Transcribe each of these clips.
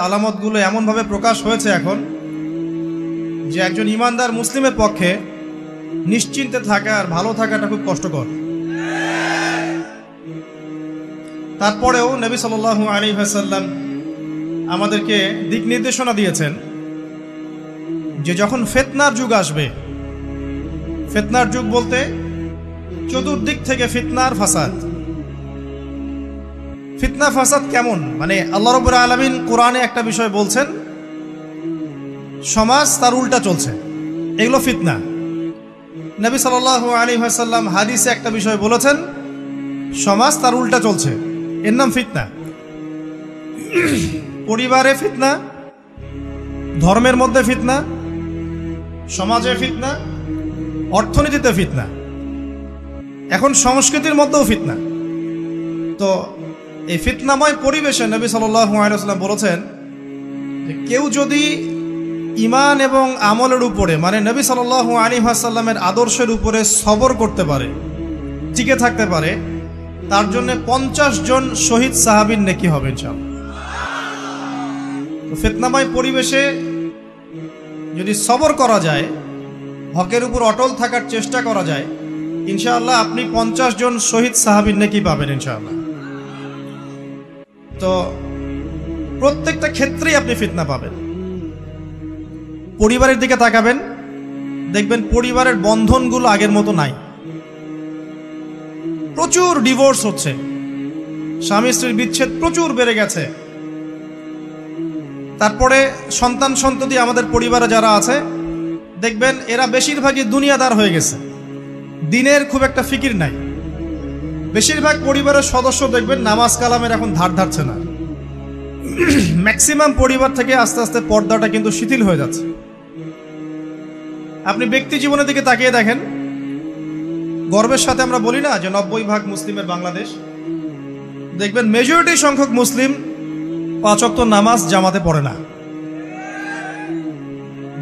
আলামতগুলো এমনভাবে প্রকাশ হয়েছে এখন যে একজন ইমানদার মুসলিমের পক্ষে নিশ্চিন্তে থাকা আর ভালো থাকাটা খুব কষ্টকর। তারপরেও নবী সাল্লাল্লাহু আলাইহি ওয়াসাল্লাম আমাদেরকে দিক নির্দেশনা দিয়েছেন যে যখন ফিতনার যুগ আসবে, ফিতনার যুগ বলতে চতুর্দিক থেকে ফিতনার ফাসাদ। ফিতনা ফাসাদ কেমন? মানে আল্লাহ রাব্বুল আলামিন কোরআনে একটা বিষয় বলছেন, সমাজ তার উল্টা চলছে, এগুলো ফিতনা। নবী সাল্লাল্লাহু আলাইহি ওয়াসাল্লাম হাদিসে একটা বিষয় বলেছেন, সমাজ তার উল্টা চলছে, এর নাম ফিতনা। পরিবারে ফিতনা, ধর্মের মধ্যে ফিতনা, সমাজে ফিতনা, অর্থনীতিতে ফিতনা, এখন সংস্কৃতির মধ্যেও ফিতনা। তো এই ফিতনাময় পরিবেশে নবী সাল্লাল্লাহু আলাইহি ওয়াসাল্লাম বলেছেন যে কেউ যদি ঈমান এবং আমলের উপরে, মানে নবী সাল্লাল্লাহু আলাইহি ওয়াসাল্লামের আদর্শের উপরে সবর করতে পারে, টিকে থাকতে পারে, তার জন্য 50 জন শহীদ সাহাবীর নেকি হবে ইনশাআল্লাহ। তো ফিতনাময় পরিবেশে যদি সবর করা যায়, হকের উপর অটল থাকার চেষ্টা করা যায়, ইনশাআল্লাহ আপনি 50 জন শহীদ সাহাবীর নেকি পাবেন ইনশাআল্লাহ। তো প্রত্যেকটা ক্ষেত্রেই আপনি ফিতনা পাবেন। পরিবারের দিকে তাকাবেন, দেখবেন পরিবারের বন্ধনগুলো আগের মতো নাই, প্রচুর ডিভোর্স হচ্ছে, স্বামী স্ত্রীর বিচ্ছেদ প্রচুর বেড়ে গেছে। তারপরে সন্তান সন্ততি আমাদের পরিবারে যারা আছে, দেখবেন এরা বেশিরভাগই দুনিয়াদার হয়ে গেছে, দিনের খুব একটা ফিকির নাই। বেশিরভাগ পরিবারের সদস্য দেখবেন নামাজ কালামের এখন ধার ধারছে না। ম্যাক্সিমাম পরিবার থেকে আস্তে আস্তে পর্দাটা কিন্তু শিথিল হয়ে যাচ্ছে। আপনি ব্যক্তি জীবনের দিকে তাকিয়ে দেখেন, গর্বের সাথে আমরা বলি না যে 90% মুসলিমের বাংলাদেশ, দেখবেন মেজরিটি সংখ্যক মুসলিম 5 ওয়াক্ত নামাজ জামাতে পড়ে না।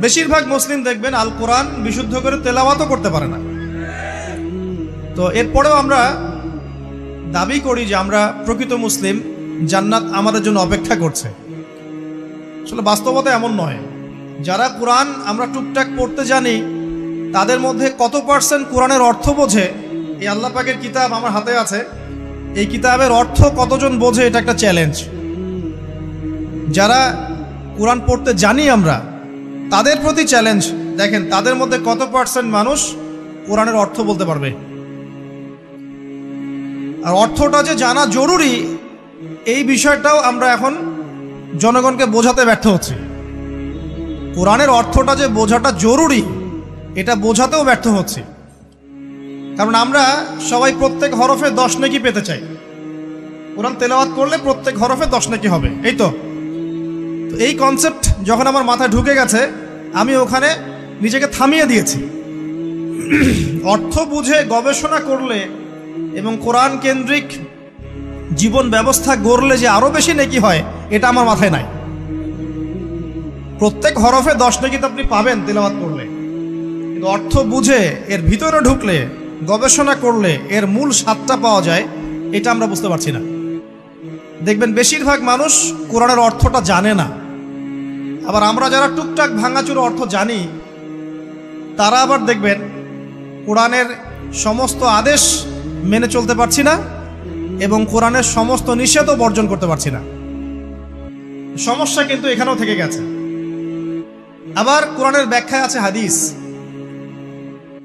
বেশিরভাগ মুসলিম দেখবেন আল কোরআন বিশুদ্ধ করে তেলাওয়াতও করতে পারে না। তো এরপরেও আমরা দাবি করি যে আমরা প্রকৃত মুসলিম, জান্নাত আমাদের জন্য অপেক্ষা করছে। আসলে বাস্তবতা এমন নয়। যারা কোরআন আমরা টুকটাক পড়তে জানি, তাদের মধ্যে কত % কোরআনের অর্থ বোঝে? এই আল্লাহ পাকের কিতাব আমার হাতে আছে, এই কিতাবের অর্থ কতজন বোঝে? এটা একটা চ্যালেঞ্জ। যারা কোরআন পড়তে জানি আমরা, তাদের প্রতি চ্যালেঞ্জ, দেখেন তাদের মধ্যে কত % মানুষ কোরআনের অর্থ বলতে পারবে। আর অর্থটা যে জানা জরুরি, এই বিষয়টাও আমরা এখন জনগণকে বোঝাতে ব্যর্থ হচ্ছি। কোরআনের অর্থটা যে বোঝাটা জরুরি, এটা বোঝাতেও ব্যর্থ হচ্ছি। কারণ আমরা সবাই প্রত্যেক হরফে 10 নেকি পেতে চাই। কোরআন তেলাওয়াত করলে প্রত্যেক হরফে 10 নেকি হবে, এই তো। এই কনসেপ্ট যখন আমার মাথায় ঢুকে গেছে, আমি ওখানে নিজেকে থামিয়ে দিয়েছি। অর্থ বুঝে গবেষণা করলে এবং কোরআন কেন্দ্রিক জীবন ব্যবস্থা গড়লে যে আরো বেশি নেকি হয়, এটা আমার মাথায় নাই। প্রত্যেক হরফে 10 নেকি তো আপনি পাবেন তেলাওয়াত করলে, কিন্তু অর্থ বুঝে এর ভিতরে ঢুকলে, গবেষণা করলে এর মূল স্বাদটা পাওয়া যায়, এটা আমরা বুঝতে পারছি না। দেখবেন বেশিরভাগ মানুষ কোরআনের অর্থটা জানে না। আবার আমরা যারা টুকটাক ভাঙাচুর অর্থ জানি, তারা আবার দেখবেন কোরআনের সমস্ত আদেশ মেনে চলতে পারছি না এবং কোরআনের সমস্ত নিষেধও বর্জন করতে পারছি না। সমস্যা কিন্তু এখানেও থেকে গেছে। আবার কোরআনের ব্যাখ্যায় আছে হাদিস।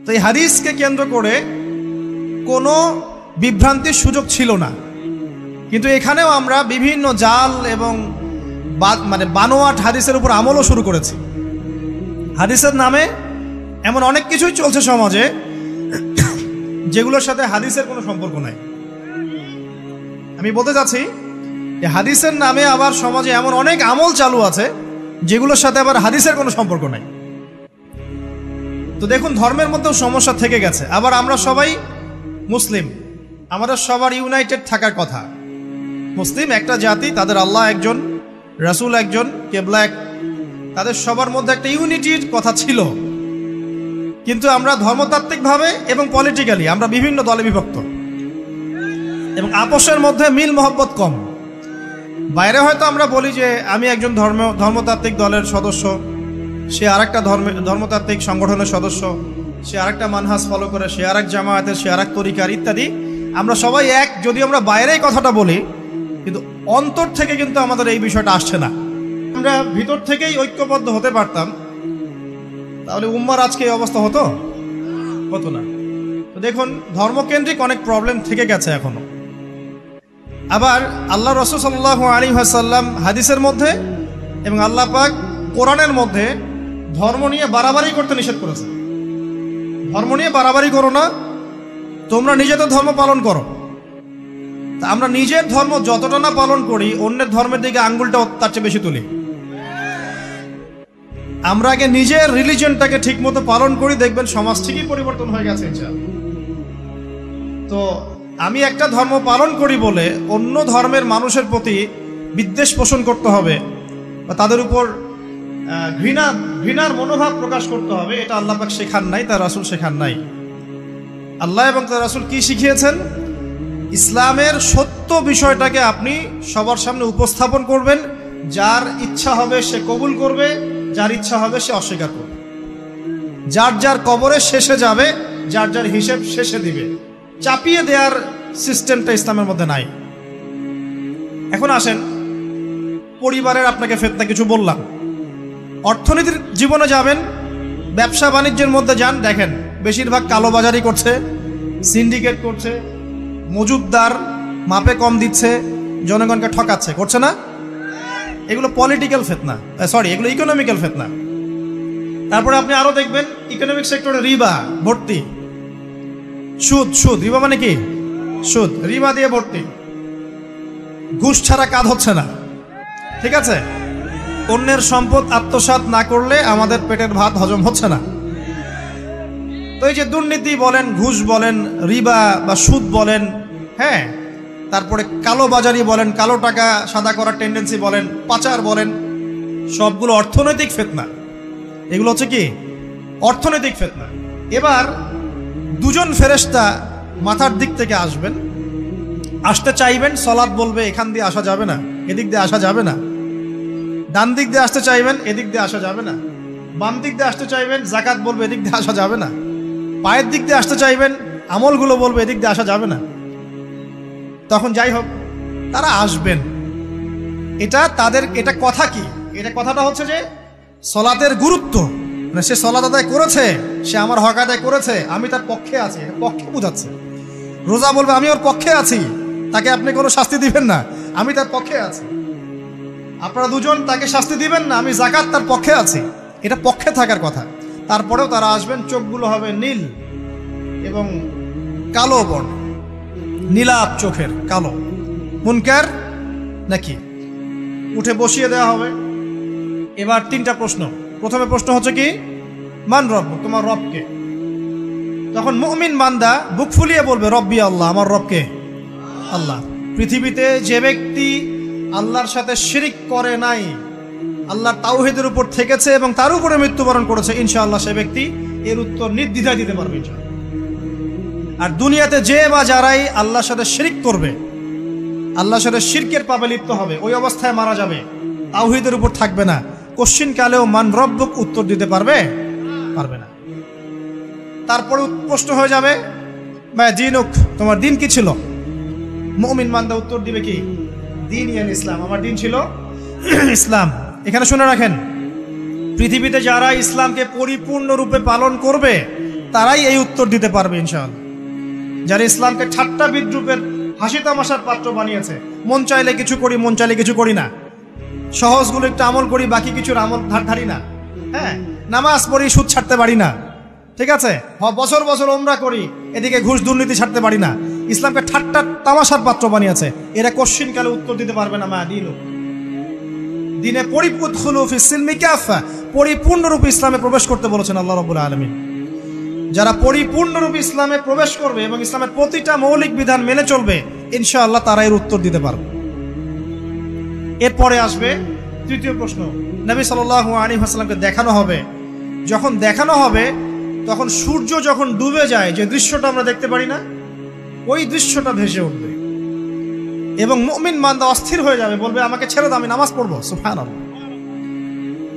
তো এই হাদিসকে কেন্দ্র করে কোনো বিভ্রান্তির সুযোগ ছিল না, কিন্তু এখানেও আমরা বিভিন্ন জাল এবং বানোয়াট হাদিসের উপর আমলও শুরু করেছি। হাদিসের নামে এমন অনেক কিছুই চলছে সমাজে যেগুলোর সাথে হাদিসের কোনো সম্পর্ক নাই। আমি বলতে চাচ্ছি যে হাদিসের নামে আবার সমাজে এমন অনেক আমল চালু আছে যেগুলোর সাথে আবার হাদিসের কোনো সম্পর্ক নাই। তো দেখুন, ধর্মের মধ্যেও সমস্যা থেকে গেছে। আবার আমরা সবাই মুসলিম, আমাদের সবার ইউনাইটেড থাকার কথা। মুসলিম একটা জাতি, তাদের আল্লাহ একজন, রাসূল একজন, কেবলা এক, তাদের সবার মধ্যে একটা ইউনিটির কথা ছিল। কিন্তু আমরা ধর্মতাত্ত্বিকভাবে এবং পলিটিক্যালি আমরা বিভিন্ন দলে বিভক্ত এবং আপোষের মধ্যে মিল মহব্বত কম। বাইরে হয়তো আমরা বলি যে আমি একজন ধর্মতাত্ত্বিক দলের সদস্য, সে আরেকটা ধর্মতাত্ত্বিক সংগঠনের সদস্য, সে আরেকটা মানহাজ ফলো করে, সে আরেক জামায়াতের, সে আরেক তরিকার ইত্যাদি। আমরা সবাই এক, যদি আমরা বাইরেই কথাটা বলি, কিন্তু অন্তর থেকে কিন্তু আমাদের এই বিষয়টা আসছে না। আমরা ভিতর থেকেই ঐক্যবদ্ধ হতে পারতাম, তাহলে উম্মার আজকে এই অবস্থা হতো না। তো দেখুন, ধর্মকেন্দ্রিক অনেক প্রবলেম থেকে গেছে এখনো। আবার আল্লাহ রাসূল সাল্লাল্লাহু আলাইহি ওয়াসাল্লাম হাদিসের মধ্যে এবং আল্লাহ পাক কোরআনের মধ্যে ধর্ম নিয়ে বাড়াবাড়ি করতে নিষেধ করেছে। ধর্ম নিয়ে বাড়াবাড়ি করো না, তোমরা নিজেদের ধর্ম পালন করো। তা আমরা নিজের ধর্ম যতটা না পালন করি, অন্যের ধর্মের দিকে আঙ্গুলটা তার চেয়ে বেশি তুলি। আমরা আগে নিজের রিলিজিয়নটাকে ঠিক মতো পালন করি, দেখবেন সমাজ ঠিকই পরিবর্তন হয়ে গেছে ইনশাআল্লাহ। তো আমি একটা ধর্ম পালন করি বলে অন্য ধর্মের মানুষের প্রতি বিদ্বেষ পোষণ করতে হবে বা তাদের উপর ঘৃণার মনোভাব প্রকাশ করতে হবে, এটা আল্লাহ পাক শেখান নাই, তার রাসূল শেখান নাই। আল্লাহ এবং তার রাসূল কি শিখিয়েছেন? ইসলামের সত্য বিষয়টাকে আপনি সবার সামনে উপস্থাপন করবেন। যার ইচ্ছা হবে সে কবুল করবে, যার ইচ্ছা হবে সে অস্বীকার করবে। যার যার কবরে শেষে যাবে, যার যার হিসেব শেষে দিবে। চাপিয়ে দেওয়ার সিস্টেমটা ইসলামের মধ্যে নাই। এখন আসেন, পরিবারের আপনাকে ফিতনা কিছু বললাম। অর্থনীতির জীবনে যাবেন, ব্যবসা বাণিজ্যের মধ্যে যান, দেখেন বেশিরভাগ কালোবাজারি করছে, সিন্ডিকেট করছে, মজুদদার মাপে কম দিচ্ছে, জনগণকে ঠকাচ্ছে, করছে না? এগুলো পলিটিক্যাল ফিতনা, এগুলো ইকোনমিক্যাল ফিতনা। তারপরে আপনি আরো দেখবেন ইকোনমিক সেক্টরে রিবা ভর্তি, সুদ। রিবা মানে কি? সুদ, রিবা দিয়ে ভর্তি। ঘুষ ছাড়া কাজ হচ্ছে না, ঠিক আছে? অন্যের সম্পদ আত্মসাৎ না করলে আমাদের পেটের ভাত হজম হচ্ছে না। তো এই যে দুর্নীতি বলেন, ঘুষ বলেন, রিবা বা সুদ বলেন, হ্যাঁ, তারপরে কালো বাজারি বলেন, কালো টাকা সাদা করার টেন্ডেন্সি বলেন, পাচার বলেন, সবগুলো অর্থনৈতিক ফিতনা। এগুলো হচ্ছে কি? অর্থনৈতিক ফিতনা। এবার দুজন ফেরেশতা মাথার দিক থেকে আসবেন, আসতে চাইবেন, সালাত বলবে এখান দিয়ে আসা যাবে না, এদিক দিয়ে আসা যাবে না। ডান দিক দিয়ে আসতে চাইবেন, এদিক দিয়ে আসা যাবে না। বাম দিক দিয়ে আসতে চাইবেন, যাকাত বলবে এদিক দিয়ে আসা যাবে না। পায়ের দিক দিয়ে আসতে চাইবেন, আমলগুলো বলবে এদিক দিয়ে আসা যাবে না। তখন যাই হোক, তারা আসবেন। এটা কথা কি? এটা কথাটা হচ্ছে যে সলাতের গুরুত্ব, মানে সে সলাত আদায় করেছে, সে আমার হক আদায় করেছে, আমি তার পক্ষে আছি, পক্ষে বোঝাচ্ছে। রোজা বলবে আমি ওর পক্ষে আছি, তাকে আপনি কোনো শাস্তি দিবেন না, আমি তার পক্ষে আছি। আপনারা দুজন তাকে শাস্তি দিবেন না, আমি যাকাত তার পক্ষে আছি, এটা পক্ষে থাকার কথা। তারপরেও তারা আসবেন, চোখগুলো হবে নীল এবং কালো বর্ণ, নীলাপ চোখের কালো। মুনকার নাকি? উঠে বসিয়ে দেওয়া হবে। এবার তিনটা প্রশ্ন। প্রথমে প্রশ্ন হচ্ছে কি? মান রব, তোমার রবকে। তখন মুমিন বান্দা বুক ফুলিয়ে বলবে রব্বি আল্লাহ, আমার রবকে আল্লাহ। পৃথিবীতে যে ব্যক্তি আল্লাহর সাথে শিরিক করে নাই, আল্লাহর তাওহীদের উপর থেকেছে এবং তার উপরে মৃত্যুবরণ করেছে, ইনশাআল্লাহ সে ব্যক্তি এর উত্তর নির্দ্বিধায় দিতে পারবে ইনশাআল্লাহ। আর দুনিয়াতে যে বা যারাই আল্লাহর সাথে শিরিক করবে, আল্লাহর সাথে শিরকের পাপে লিপ্ত হবে, ওই অবস্থায় মারা যাবে, তাওহীদের উপর থাকবে না, কোশ্চিন কালেও মান রব্বুক উত্তর দিতে পারবে না। তারপরে প্রশ্ন হয়ে যাবে মা দিনুক, তোমার দিন কি ছিল? মুমিন বান্দা উত্তর দিবে কি? দিন ইয়ান ইসলাম, আমার দিন ছিল ইসলাম। এখানে শুনে রাখেন, পৃথিবীতে যারা ইসলামকে পরিপূর্ণরূপে পালন করবে তারাই এই উত্তর দিতে পারবে ইনশাআল্লাহ। যারা ইসলামকে ঠাট্টা বিদ্রুপের হাসি তামাশার পাত্র বানিয়েছে, মন চাইলে কিছু করি, মন চাইলে কিছু করি না, সহজগুলো একটু আমল করি, বাকি কিছুর আমল ধারি না, হ্যাঁ, নামাজ পড়ি, সুদ ছাড়তে পারি না, ঠিক আছে, বছর বছর উমরা করি, এদিকে ঘুষ দুর্নীতি ছাড়তে পারি না, ইসলামকে ঠাট্টা তামাশার পাত্র বানিয়েছে, এরা কোশ্চিন কালে উত্তর দিতে পারবে না মা দিনু। দিনে পরিপূর্ণরূপে ইসলামে প্রবেশ করতে বলেছেন আল্লাহ রাব্বুল আলামিন। যারা পরিপূর্ণরূপে ইসলামে প্রবেশ করবে এবং ইসলামের প্রতিটা মৌলিক বিধান মেনে চলবে, ইনশাআল্লাহ তারা এর উত্তর দিতে পারবে। এরপরে আসবে তৃতীয় প্রশ্ন। নবী সাল্লাল্লাহু আলাইহি ওয়াসাল্লামকে দেখানো হবে। যখন দেখানো হবে তখন সূর্য যখন ডুবে যায়, যে দৃশ্যটা আমরা দেখতে পারি না, ওই দৃশ্যটা ভেসে উঠবে। এবং মুমিন বান্দা অস্থির হয়ে যাবে, বলবে আমাকে ছেড়ে দাও, আমি নামাজ পড়বো। সুবহানাল্লাহ।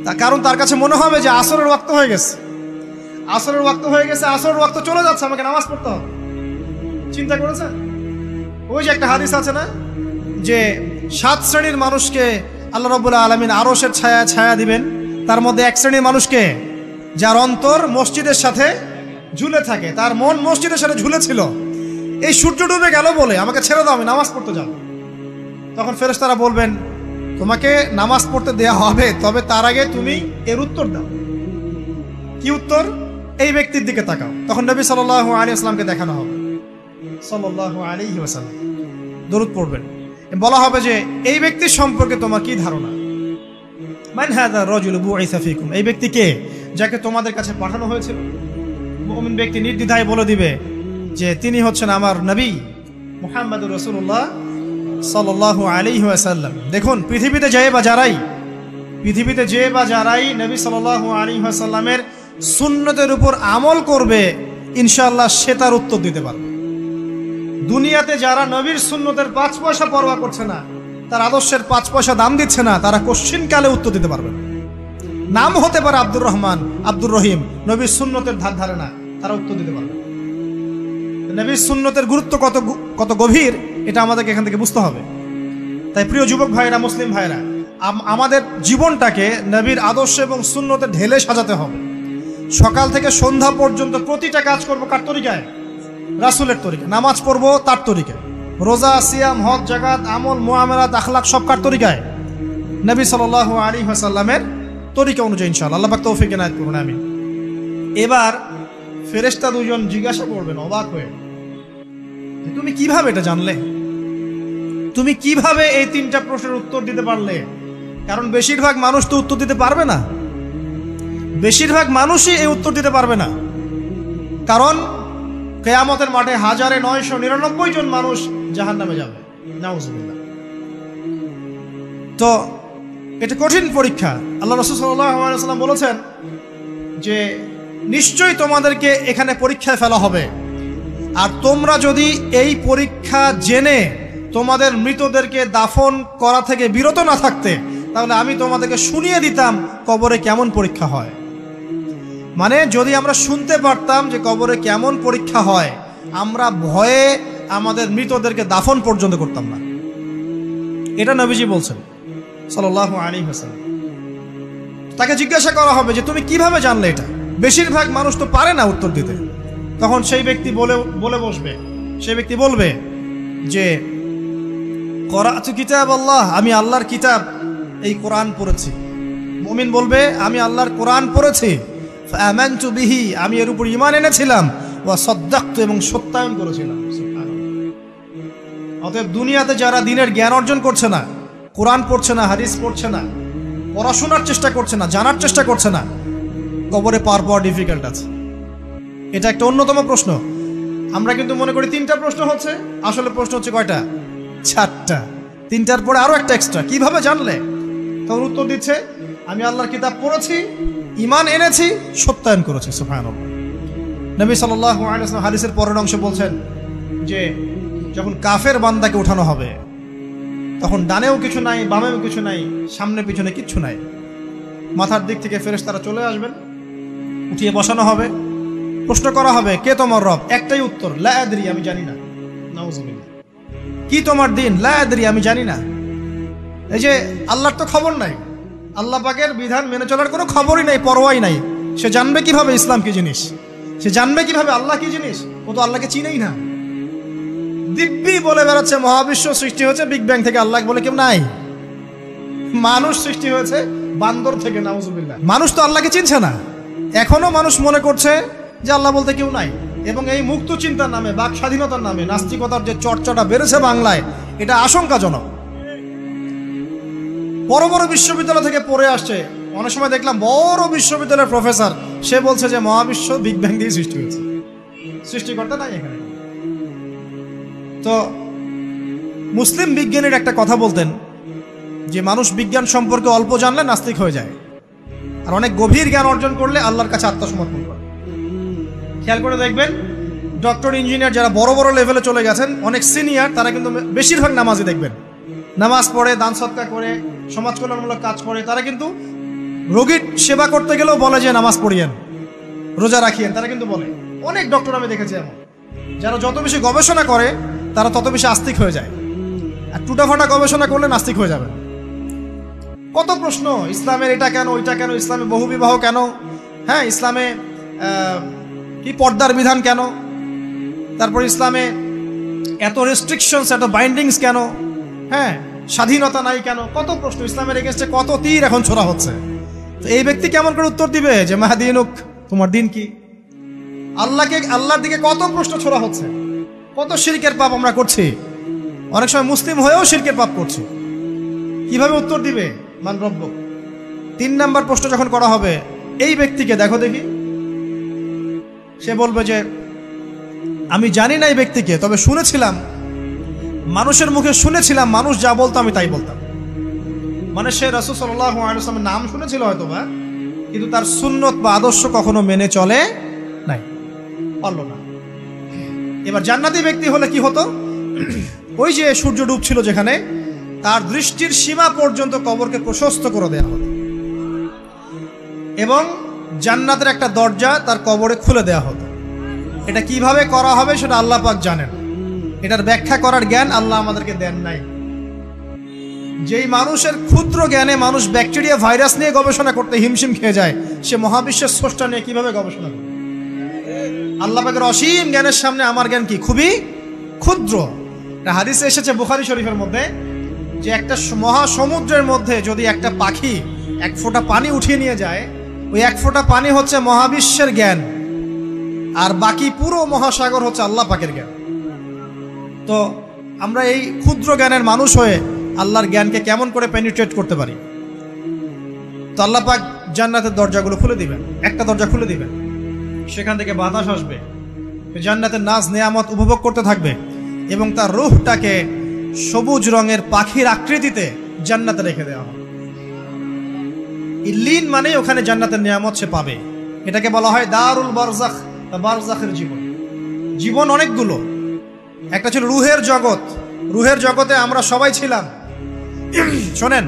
তার কারণ তার কাছে মনে হবে যে আসরের ওয়াক্ত হয়ে গেছে, আসরের ওয়াক্ত হয়ে গেছে, আসরের ওয়াক্ত চলে যাচ্ছে, আমাকে নামাজ পড়তে হবে। চিন্তা করেছেন? ওই যে একটা হাদিস আছে না, যে 7 শ্রেণীর মানুষকে আল্লাহ রাব্বুল আলামিন আরশের ছায়া ছায়া দিবেন, তার মধ্যে এক শ্রেণীর মানুষকে যার অন্তর মসজিদের সাথে ঝুলে থাকে, তার মন মসজিদের সাথে ঝুলে ছিল, এই সূর্য ডুবে গেল বলে আমাকে ছেড়ে দাও, আমি নামাজ পড়তে যাব। তখন ফেরেশতারা বলবেন তোমাকে নামাজ পড়তে দেয়া হবে, তবে তার আগে তুমি এর উত্তর দাও। কি উত্তর? এই ব্যক্তির দিকে তাকাও। তখন নবী সাল্লাল্লাহু আলাইহি ওয়াসাল্লামকে দেখানো হবে, সাল্লাল্লাহু আলাইহি ওয়াসাল্লাম দরুদ পড়বেন, বলা হবে যে এই ব্যক্তির সম্পর্কে তোমার কি ধারণা? মান হাযা রাজুলু বুইসা ফীকুম, এই ব্যক্তি কে, যাকে তোমাদের কাছে পাঠানো হয়েছিল? মুমিন ব্যক্তি নির্দ্বিধায় বলে দিবে যে তিনি হচ্ছেন আমার নবী মুহাম্মদুর রাসূলুল্লাহ সাল্লাল্লাহু আলাইহি ওয়াসাল্লাম। দেখুন, পৃথিবীতে যে বা যারাই নবী সাল্লাল্লাহু আলাইহি ওয়াসাল্লামের সুন্নতের উপর আমল করবে, ইনশাআল্লাহ সে তার উত্তর দিতে পারবে। দুনিয়াতে যারা নবীর সুন্নতের 5 পয়সা পরোয়া করছে না, তার আদর্শের 5 পয়সা দাম দিচ্ছে না, তারা কোশ্চিনকালে উত্তর দিতে পারবে। নাম হতে পারে আব্দুর রহমান, আব্দুর রহিম, নবীর সুন্নতের ধার ধারে না, তারা উত্তর দিতে পারবে। নবীর সুন্নতের গুরুত্ব কত গভীর, এটা আমাদেরকে এখান থেকে বুঝতে হবে। তাই প্রিয় যুবক ভাইরা, মুসলিম ভাইরা, আমাদের জীবনটাকে নবীর আদর্শ এবং সুন্নতে ঢেলে সাজাতে হবে। সকাল থেকে সন্ধ্যা পর্যন্ত প্রতিটা কাজ করবো কার তরিকায়? রাসূলের তরিকা। নামাজ পড়বো তার তরিকায়, রোজা, সিয়াম, হজ, জাকাত, আমল, মুআমালাত, আখলাক সব কার তরিকায়? নবী সাল্লাল্লাহু আলাইহি ওয়াসাল্লামের তরিকা অনুযায়ী ইনশাআল্লাহ। আল্লাহ পাক তৌফিক এনায়েত করুন, আমিন। এবার ফেরেশতা দুজন জিজ্ঞাসা করবেন অবাক হয়ে, তুমি কিভাবে এটা জানলে? তুমি কিভাবে এই 3টা প্রশ্নের উত্তর দিতে পারলে? কারণ বেশিরভাগ মানুষ তো উত্তর দিতে পারবে না, বেশিরভাগ মানুষই এই উত্তর দিতে পারবে না। কারণ কিয়ামতের মাঠে 1999 জন মানুষ জাহান্নামে যাবে, নাউজুবিল্লাহ। তো এটা কঠিন পরীক্ষা। আল্লাহ রাসূল সাল্লাল্লাহু আলাইহি ওয়াসাল্লাম বলেছেন যে নিশ্চয়ই তোমাদেরকে এখানে পরীক্ষায় ফেলা হবে, আর তোমরা যদি এই পরীক্ষা জেনে তোমাদের মৃতদেরকে দাফন করা থেকে বিরত না থাকতে, তাহলে আমি তোমাদেরকে শুনিয়ে দিতাম কবরে কেমন পরীক্ষা হয়। মানে যদি আমরা শুনতে পারতাম যে কবরে কেমন পরীক্ষা হয়, আমরা ভয়ে আমাদের মৃতদেরকে দাফন পর্যন্ত করতাম না। এটা নবীজি বলছেন সাল্লাল্লাহু আলাইহি ওয়াসাল্লাম। তাকে জিজ্ঞাসা করা হবে যে তুমি কিভাবে জানলে এটা? বেশিরভাগ মানুষ তো পারে না উত্তর দিতে। তখন সেই ব্যক্তি বলে বসবে, সেই ব্যক্তি বলবে যে করাতু কিতাব আল্লাহ, আমি আল্লাহর কিতাব এই কোরআন পড়েছি। মুমিন বলবে আমি আল্লাহর কোরআন পড়েছি, ফাআমানতু বিহি, আমি এর উপর ঈমান এনেছিলাম, ওয়া সাদ্দাকতু, এবং সত্যায়ন করেছিলাম। অতএব দুনিয়াতে যারা দিনের জ্ঞান অর্জন করছে না, কোরআন পড়ছে না, হাদিস পড়ছে না, পড়াশোনার চেষ্টা করছে না, জানার চেষ্টা করছে না, কবরে পাওয়া ডিফিকাল্ট আছে। এটা একটা অন্যতম প্রশ্ন। আমরা কিন্তু মনে করি 3টা প্রশ্ন হচ্ছে, আসলে প্রশ্ন হচ্ছে কয়টা? 4টা। 3টার পরে আরো একটা এক্সট্রা। কিভাবে জানলে? তখন উত্তর দিচ্ছে আমি আল্লাহর কিতাব পড়েছি, ঈমান এনেছি, সত্যায়ন করেছি। সুবহানাল্লাহ। নবী সাল্লাল্লাহু আলাইহি ওয়াসাল্লাম হাদিসের পরের অংশে বলছেন যে যখন কাফের বান্দাকে উঠানো হবে, তখন ডানেও কিছু নাই, বামেও কিছু নাই, সামনে পিছনে কিচ্ছু নাই। মাথার দিক থেকে ফেরেশতারা চলে আসবেন, উঠিয়ে বসানো হবে, প্রশ্ন করা হবে কে তোমার রব? একটাই উত্তর, লা আদরি, আমি জানি না। নাউজুবিল্লাহ। কি তোমার দিন? লা আদরি, আমি জানি না। এই যে আল্লাহর তো খবর নাই, আল্লাহ পাকের বিধান মেনে চলার কোনো খবরই নাই, পরোয়াই নাই। সে জানবে কিভাবে ইসলাম কি জিনিস? সে জানবে কিভাবে আল্লাহ কি জিনিস? ও তো আল্লাহকে চিনেই না। দিব্যি বলে বেড়াচ্ছে মহাবিশ্ব সৃষ্টি হয়েছে বিগ ব্যাং থেকে, আল্লাহ বলে কেউ নাই। মানুষ সৃষ্টি হয়েছে বান্দর থেকে, নাউজুবিল্লাহ। মানুষ তো আল্লাহকে চিনছে না। এখনো মানুষ মনে করছে যে আল্লাহ বলতে কেউ নাই। এবং এই মুক্ত চিন্তার নামে, বাক স্বাধীনতার নামে নাস্তিকতার যে চর্চাটা বেড়েছে বাংলায়, এটা আশঙ্কাজনক। বড় বড় বিশ্ববিদ্যালয় থেকে পড়ে আসছে, অনেক সময় দেখলাম বড় বিশ্ববিদ্যালয়ের প্রফেসর, সে বলছে যে মহাবিশ্ব বিগ ব্যাং দিয়ে সৃষ্টি হয়েছে, সৃষ্টিকর্তা নাই এখানে। তো মুসলিম বিজ্ঞানীর একটা কথা বলতেন যে মানুষ বিজ্ঞান সম্পর্কে অল্প জানলে নাস্তিক হয়ে যায়, আর অনেক গভীর জ্ঞান অর্জন করলে আল্লাহর কাছে আত্মসমর্পণ করে। খেয়াল করে দেখবেন ডক্টর, ইঞ্জিনিয়ার যারা বড় বড় লেভেলে চলে গেছেন, অনেক সিনিয়র, তারা কিন্তু বেশিরভাগ নামাজি দেখবেন, নামাজ পড়ে, দান সৎকার করে, সমাজ কল্যাণমূলক কাজ করে। তারা কিন্তু রোগীর সেবা করতে গেলেও বলে যে নামাজ পড়িয়েন, রোজা রাখিয়েন, তারা কিন্তু বলে। অনেক ডক্টর আমি দেখেছি এমন, যারা যত বেশি গবেষণা করে তারা তত বেশি আস্তিক হয়ে যায়, আর টুটাফাটা গবেষণা করলে নাস্তিক হয়ে যাবে। কত প্রশ্ন, ইসলামের এটা কেন, ওইটা কেন, ইসলামে বহুবিবাহ কেন, হ্যাঁ ইসলামে কি পর্দার বিধান কেন, তারপর ইসলামে এত রেস্ট্রিকশনস, এত বাইন্ডিংস কেন, হ্যাঁ স্বাধীনতা নাই কেন, কত প্রশ্ন। ইসলামের এগেনস্টে কত তীর এখন ছোড়া হচ্ছে। তো এই ব্যক্তি কেমন করে উত্তর দিবে যে মাহদিনুক, তোমার দিন কি? আল্লাহর দিকে কত প্রশ্ন ছোড়া হচ্ছে, কত শিরকের পাপ আমরা করছি, অনেক সময় মুসলিম হয়েও শিরকের পাপ করছি। কিভাবে উত্তর দিবে মান রব্ব? 3 নাম্বার প্রশ্ন যখন করা হবে, এই ব্যক্তিকে দেখো দেখি, সে বলবে যে আমি জানি না এই ব্যক্তিকে, তবে শুনেছিলাম, মানুষের মুখে শুনেছিলাম, মানুষ যা বলতো আমি তাই বলতাম। মানে সে রাসূল সাল্লাল্লাহু আলাইহি ওয়াসাল্লামের নাম শুনেছিল হয়তো বা, কিন্তু তার সুন্নত বা আদর্শ কখনো মেনে চলে নাই, পারলো না। এবার জান্নাতি ব্যক্তি হলে কি হতো? ওই যে সূর্য ডুবছিল যেখানে, তার দৃষ্টির সীমা পর্যন্ত কবরকে প্রশস্ত করে দেওয়া হতো, এবং জান্নাতের একটা দরজা তার কবরে খুলে দেওয়া হতো। এটা কিভাবে করা হবে সেটা আল্লাহ পাক জানেন, এটার ব্যাখ্যা করার জ্ঞান আল্লাহ আমাদেরকে দেন নাই। যেই মানুষের ক্ষুদ্র জ্ঞানে মানুষ ব্যাকটেরিয়া ভাইরাস নিয়ে গবেষণা করতে হিমশিম খেয়ে যায়, সে মহাবিশ্বের স্রষ্টা নিয়ে কিভাবে গবেষণা করে? আল্লাহ পাকের অসীম জ্ঞানের সামনে আমার জ্ঞান কি? খুবই ক্ষুদ্র। হাদিসে এসেছে বুখারী শরীফের মধ্যে, যে একটা মহাসমুদ্রের মধ্যে যদি একটা পাখি 1 ফোঁটা পানি উঠিয়ে নিয়ে যায়, ওই 1 ফোঁটা পানি হচ্ছে মহাবিশ্বের জ্ঞান, আর বাকি পুরো মহাসাগর হচ্ছে আল্লাহ পাকের জ্ঞান। তো আমরা এই ক্ষুদ্র জ্ঞানের মানুষ হয়ে আল্লাহর জ্ঞানকে কেমন করে পেনিট্রেট করতে পারি? তো আল্লাহ পাক জান্নাতের দরজাগুলো খুলে দিবেন, একটা দরজা খুলে দিবেন, সেখান থেকে বাতাস আসবে, জান্নাতের নাজ নেয়ামত উপভোগ করতে থাকবে, এবং তার রূহটাকে সবুজ রঙের পাখির আকৃতিতে জান্নাতে রেখে দেওয়া হবে। ইল্লিন মানে ওখানে জান্নাতের নিয়ামত সে পাবে। এটাকে বলা হয় দারুল বারজাখ বা বারজাখের জীবন। জীবন অনেকগুলো, একটা ছিল রুহের জগৎ, রুহের জগতে আমরা সবাই ছিলাম। শোনেন,